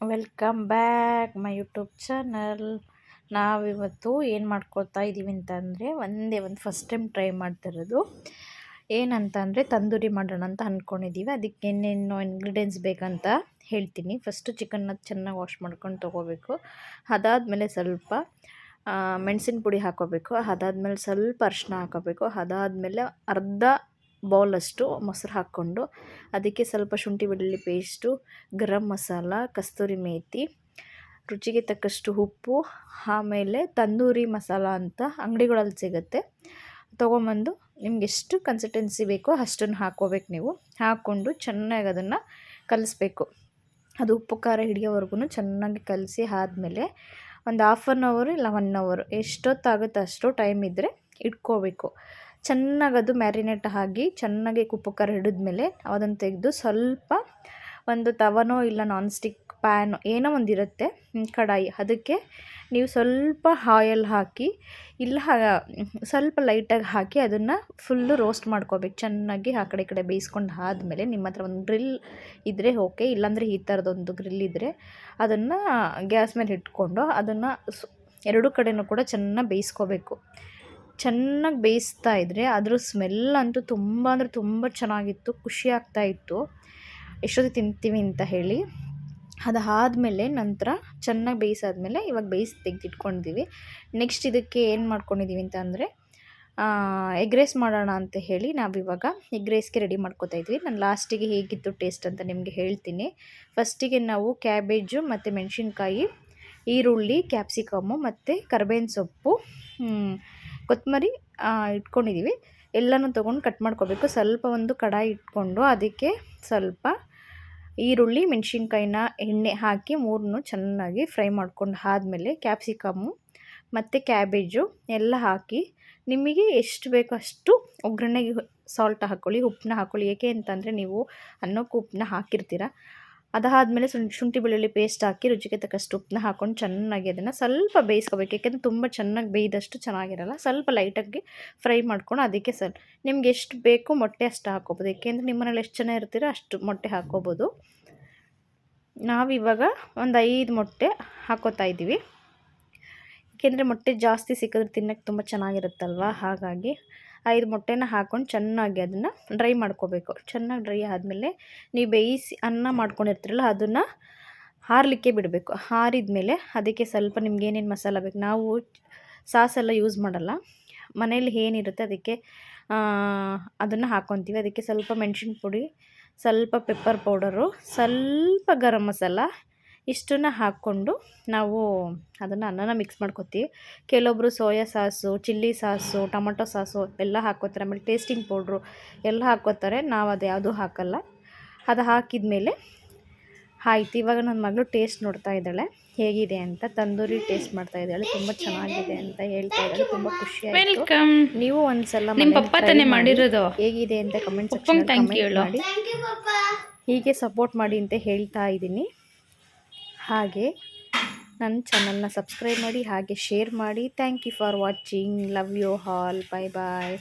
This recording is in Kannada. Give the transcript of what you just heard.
Welcome back my YouTube channel. ನಾವಿವತ್ತು ಏನು ಮಾಡ್ಕೊಳ್ತಾ ಇದ್ದೀವಿ ಅಂತಂದರೆ ಒಂದು ಫಸ್ಟ್ ಟೈಮ್ ಟ್ರೈ ಮಾಡ್ತಿರೋದು. ಏನಂತ ಅಂದರೆ ತಂದೂರಿ ಮಾಡೋಣ ಅಂತ ಅಂದ್ಕೊಂಡಿದ್ದೀವಿ. ಅದಕ್ಕೆ ಏನೇನು ಇಂಗ್ರೀಡಿಯೆಂಟ್ಸ್ ಬೇಕಂತ ಹೇಳ್ತೀನಿ. ಫಸ್ಟು ಚಿಕನ್ನ ಚೆನ್ನಾಗಿ ವಾಶ್ ಮಾಡ್ಕೊಂಡು ತೊಗೋಬೇಕು. ಅದಾದಮೇಲೆ ಸ್ವಲ್ಪ ಮೆಣಸಿನ ಪುಡಿ ಹಾಕೋಬೇಕು. ಅದಾದಮೇಲೆ ಸ್ವಲ್ಪ ಅರಿಶಿನ ಹಾಕೋಬೇಕು. ಅದಾದಮೇಲೆ ಅರ್ಧ ಬೌಲಷ್ಟು ಮೊಸರು ಹಾಕ್ಕೊಂಡು ಅದಕ್ಕೆ ಸ್ವಲ್ಪ ಶುಂಠಿ ಬೆಳ್ಳುಳ್ಳಿ ಪೇಸ್ಟು, ಗರಂ ಮಸಾಲ, ಕಸ್ತೂರಿ ಮೇಥಿ, ರುಚಿಗೆ ತಕ್ಕಷ್ಟು ಉಪ್ಪು, ಆಮೇಲೆ ತಂದೂರಿ ಮಸಾಲ ಅಂತ ಅಂಗಡಿಗಳಲ್ಲಿ ಸಿಗುತ್ತೆ. ತೊಗೊಂಬಂದು ನಿಮ್ಗೆ ಎಷ್ಟು ಕನ್ಸಿಸ್ಟೆನ್ಸಿ ಬೇಕೋ ಅಷ್ಟನ್ನು ಹಾಕ್ಕೋಬೇಕು. ನೀವು ಹಾಕ್ಕೊಂಡು ಚೆನ್ನಾಗಿ ಅದನ್ನು ಕಲಿಸ್ಬೇಕು. ಅದು ಉಪ್ಪು ಖಾರ ಹಿಡಿಯೋವರೆಗೂ ಚೆನ್ನಾಗಿ ಕಲಸಿ ಆದಮೇಲೆ ಒಂದು 1/2 ಅವರ್ ಇಲ್ಲ 1 ಅವರ್ ಎಷ್ಟೊತ್ತಾಗುತ್ತೆ ಅಷ್ಟು ಟೈಮ್ ಇದ್ದರೆ ಇಟ್ಕೋಬೇಕು. ಚೆನ್ನಾಗಿ ಅದು ಮ್ಯಾರಿನೇಟ್ ಆಗಿ ಚೆನ್ನಾಗಿ ಉಪ್ಪು ಖಾರ ಹಿಡಿದ್ಮೇಲೆ ಅದನ್ನು ತೆಗೆದು ಸ್ವಲ್ಪ ಒಂದು ತವನೋ ಇಲ್ಲ ನಾನ್ ಸ್ಟಿಕ್ ಪ್ಯಾನ್ ಏನೋ ಒಂದಿರುತ್ತೆ ಕಡಾಯಿ, ಅದಕ್ಕೆ ನೀವು ಸ್ವಲ್ಪ ಆಯಲ್ ಹಾಕಿ ಇಲ್ಲ ಸ್ವಲ್ಪ ಲೈಟಾಗಿ ಹಾಕಿ ಅದನ್ನು ಫುಲ್ಲು ರೋಸ್ಟ್ ಮಾಡ್ಕೋಬೇಕು. ಚೆನ್ನಾಗಿ ಆ ಕಡೆ ಈ ಕಡೆ ಬೇಯಿಸ್ಕೊಂಡು ಆದಮೇಲೆ ನಿಮ್ಮ ಹತ್ರ ಒಂದು ಗ್ರಿಲ್ ಇದ್ದರೆ ಓಕೆ, ಇಲ್ಲಾಂದರೆ ಈ ಥರದೊಂದು ಗ್ರಿಲ್ ಇದ್ದರೆ ಅದನ್ನು ಗ್ಯಾಸ್ ಮೇಲೆ ಇಟ್ಕೊಂಡು ಅದನ್ನು ಎರಡೂ ಕಡೆಯೂ ಕೂಡ ಚೆನ್ನಾಗಿ ಬೇಯಿಸ್ಕೋಬೇಕು. ಚೆನ್ನಾಗಿ ಬೇಯಿಸ್ತಾ ಇದ್ದರೆ ಅದ್ರ ಸ್ಮೆಲ್ ಅಂತೂ ತುಂಬ ಅಂದರೆ ತುಂಬ ಚೆನ್ನಾಗಿತ್ತು, ಖುಷಿ ಆಗ್ತಾಯಿತ್ತು ಎಷ್ಟೊತ್ತಿಗೆ ತಿಂತೀವಿ ಅಂತ ಹೇಳಿ. ಅದಾದಮೇಲೆ ನಂತರ ಚೆನ್ನಾಗಿ ಬೇಯಿಸಾದ್ಮೇಲೆ ಇವಾಗ ಬೇಯಿಸಿ ತೆಗೆದಿಟ್ಕೊಂಡಿದ್ದೀವಿ. ನೆಕ್ಸ್ಟ್ ಇದಕ್ಕೆ ಏನು ಮಾಡ್ಕೊಂಡಿದ್ದೀವಿ ಅಂತ ಅಂದರೆ ಎಗ್ ರೈಸ್ ಮಾಡೋಣ ಅಂತ ಹೇಳಿ ನಾವಿವಾಗ ಎಗ್ ರೈಸ್ಗೆ ರೆಡಿ ಮಾಡ್ಕೊತಾ ಇದ್ವಿ. ನಾನು ಲಾಸ್ಟಿಗೆ ಹೇಗಿತ್ತು ಟೇಸ್ಟ್ ಅಂತ ನಿಮಗೆ ಹೇಳ್ತೀನಿ. ಫಸ್ಟಿಗೆ ನಾವು ಕ್ಯಾಬೇಜು ಮತ್ತು ಮೆಣಸಿನ್ಕಾಯಿ, ಈರುಳ್ಳಿ, ಕ್ಯಾಪ್ಸಿಕಮ್ಮು ಮತ್ತು ಕರ್ಬೇವಿನ ಸೊಪ್ಪು, ಕೊತ್ತಂಬರಿ ಇಟ್ಕೊಂಡಿದ್ದೀವಿ. ಎಲ್ಲನೂ ತೊಗೊಂಡು ಕಟ್ ಮಾಡ್ಕೋಬೇಕು. ಸ್ವಲ್ಪ ಒಂದು ಕಡಾಯಿ ಇಟ್ಕೊಂಡು ಅದಕ್ಕೆ ಸ್ವಲ್ಪ ಈರುಳ್ಳಿ, ಮೆಣಸಿನ್ಕಾಯಿನ ಎಣ್ಣೆ ಹಾಕಿ ಮೂರನ್ನು ಚೆನ್ನಾಗಿ ಫ್ರೈ ಮಾಡ್ಕೊಂಡು ಆದಮೇಲೆ ಕ್ಯಾಪ್ಸಿಕಮ್ಮು ಮತ್ತು ಕ್ಯಾಬೇಜು ಎಲ್ಲ ಹಾಕಿ ನಿಮಗೆ ಎಷ್ಟು ಬೇಕೋ ಅಷ್ಟು ಒಗ್ಗರಣೆಗೆ ಸಾಲ್ಟ್ ಹಾಕ್ಕೊಳ್ಳಿ, ಉಪ್ಪನ್ನ ಹಾಕ್ಕೊಳ್ಳಿ. ಏಕೆ ಅಂತಂದರೆ ನೀವು ಅನ್ನಕ್ಕೂ ಉಪ್ಪನ್ನ ಹಾಕಿರ್ತೀರ. ಅದಾದಮೇಲೆ ಶುಂಠಿ ಬೆಳ್ಳುಳ್ಳಿ ಪೇಸ್ಟ್ ಹಾಕಿ ರುಚಿಗೆ ತಕ್ಕಷ್ಟು ಉಪ್ಪನ್ನ ಹಾಕ್ಕೊಂಡು ಚೆನ್ನಾಗಿ ಅದನ್ನು ಸ್ವಲ್ಪ ಬೇಯಿಸ್ಕೋಬೇಕು. ಏಕೆಂದರೆ ತುಂಬ ಚೆನ್ನಾಗಿ ಬೇಯ್ದಷ್ಟು ಚೆನ್ನಾಗಿರಲ್ಲ. ಸ್ವಲ್ಪ ಲೈಟಾಗಿ ಫ್ರೈ ಮಾಡ್ಕೊಂಡು ಅದಕ್ಕೆ ನಿಮ್ಗೆ ಎಷ್ಟು ಬೇಕೋ ಮೊಟ್ಟೆ ಅಷ್ಟು ಹಾಕ್ಕೋಬೋದು. ಏಕೆಂದರೆ ನಿಮ್ಮ ಮನೇಲಿ ಎಷ್ಟು ಜನ ಇರ್ತೀರೋ ಅಷ್ಟು ಮೊಟ್ಟೆ ಹಾಕ್ಕೋಬೋದು. ನಾವಿವಾಗ ಒಂದು 5 ಮೊಟ್ಟೆ ಹಾಕ್ಕೋತಾ ಇದ್ದೀವಿ. ಏಕೆಂದರೆ ಮೊಟ್ಟೆ ಜಾಸ್ತಿ ಸಿಕ್ಕಿದ್ರೆ ತಿನ್ನೋಕ್ಕೆ ತುಂಬ ಚೆನ್ನಾಗಿರುತ್ತಲ್ವ, ಹಾಗಾಗಿ 5 ಮೊಟ್ಟೆನ ಹಾಕ್ಕೊಂಡು ಚೆನ್ನಾಗಿ ಅದನ್ನು ಡ್ರೈ ಮಾಡ್ಕೋಬೇಕು. ಚೆನ್ನಾಗಿ ಡ್ರೈ ಆದಮೇಲೆ ನೀವು ಬೇಯಿಸಿ ಅನ್ನ ಮಾಡ್ಕೊಂಡಿರ್ತೀರಲ್ಲ ಅದನ್ನು ಆರಲಿಕ್ಕೆ ಬಿಡಬೇಕು. ಆರಿದ್ಮೇಲೆ ಅದಕ್ಕೆ ಸ್ವಲ್ಪ ನಿಮ್ಗೆ ಏನೇನು ಮಸಾಲ ಬೇಕು, ನಾವು ಸಾಸೆಲ್ಲ ಯೂಸ್ ಮಾಡಲ್ಲ, ಮನೇಲಿ ಏನಿರುತ್ತೆ ಅದಕ್ಕೆ ಅದನ್ನು ಹಾಕ್ಕೊತೀವಿ. ಅದಕ್ಕೆ ಸ್ವಲ್ಪ ಮೆಣಸಿನ ಪುಡಿ, ಸ್ವಲ್ಪ ಪೆಪ್ಪರ್ ಪೌಡರು, ಸ್ವಲ್ಪ ಗರಂ ಮಸಾಲ ಇಷ್ಟನ್ನು ಹಾಕ್ಕೊಂಡು ನಾವು ಅದನ್ನು ಅನ್ನನ ಮಿಕ್ಸ್ ಮಾಡ್ಕೊತೀವಿ. ಕೆಲವೊಬ್ಬರು soya sauce, chilli sauce, tomato sauce ಎಲ್ಲ ಹಾಕ್ಕೋತಾರೆ. ಆಮೇಲೆ ಟೇಸ್ಟಿಂಗ್ ಪೌಡ್ರು ಎಲ್ಲ ಹಾಕ್ಕೋತಾರೆ. ನಾವು ಅದು ಯಾವುದೂ ಹಾಕಲ್ಲ. ಅದು ಹಾಕಿದ ಮೇಲೆ ಆಯ್ತು. ಇವಾಗ ನನ್ನ ಮಗಳು ಟೇಸ್ಟ್ ನೋಡ್ತಾ ಇದ್ದಾಳೆ ಹೇಗಿದೆ ಅಂತ. ತಂದೂರಿ ಟೇಸ್ಟ್ ಮಾಡ್ತಾ ಇದ್ದಾಳೆ, ತುಂಬ ಚೆನ್ನಾಗಿದೆ ಅಂತ ಹೇಳ್ತಾ ಇದ್ದಾಳೆ. ತುಂಬ ಖುಷಿ ಆಯಿತು. ನೀವು ಒಂದ್ಸಲ ಮಾಡಿರೋದು ಹೇಗಿದೆ ಅಂತ ಕಮೆಂಟ್ ಸೆಕ್ಷನ್ ಕಮೆಂಟ್ ಮಾಡಿ, ಹೀಗೆ ಸಪೋರ್ಟ್ ಮಾಡಿ ಅಂತ ಹೇಳ್ತಾ ಇದ್ದೀನಿ. ಹಾಗೆ ನನ್ನ ಚಾನಲ್ನ ಸಬ್ಸ್ಕ್ರೈಬ್ ಮಾಡಿ, ಹಾಗೆ ಶೇರ್ ಮಾಡಿ. Thank you for watching. Love you all. Bye bye.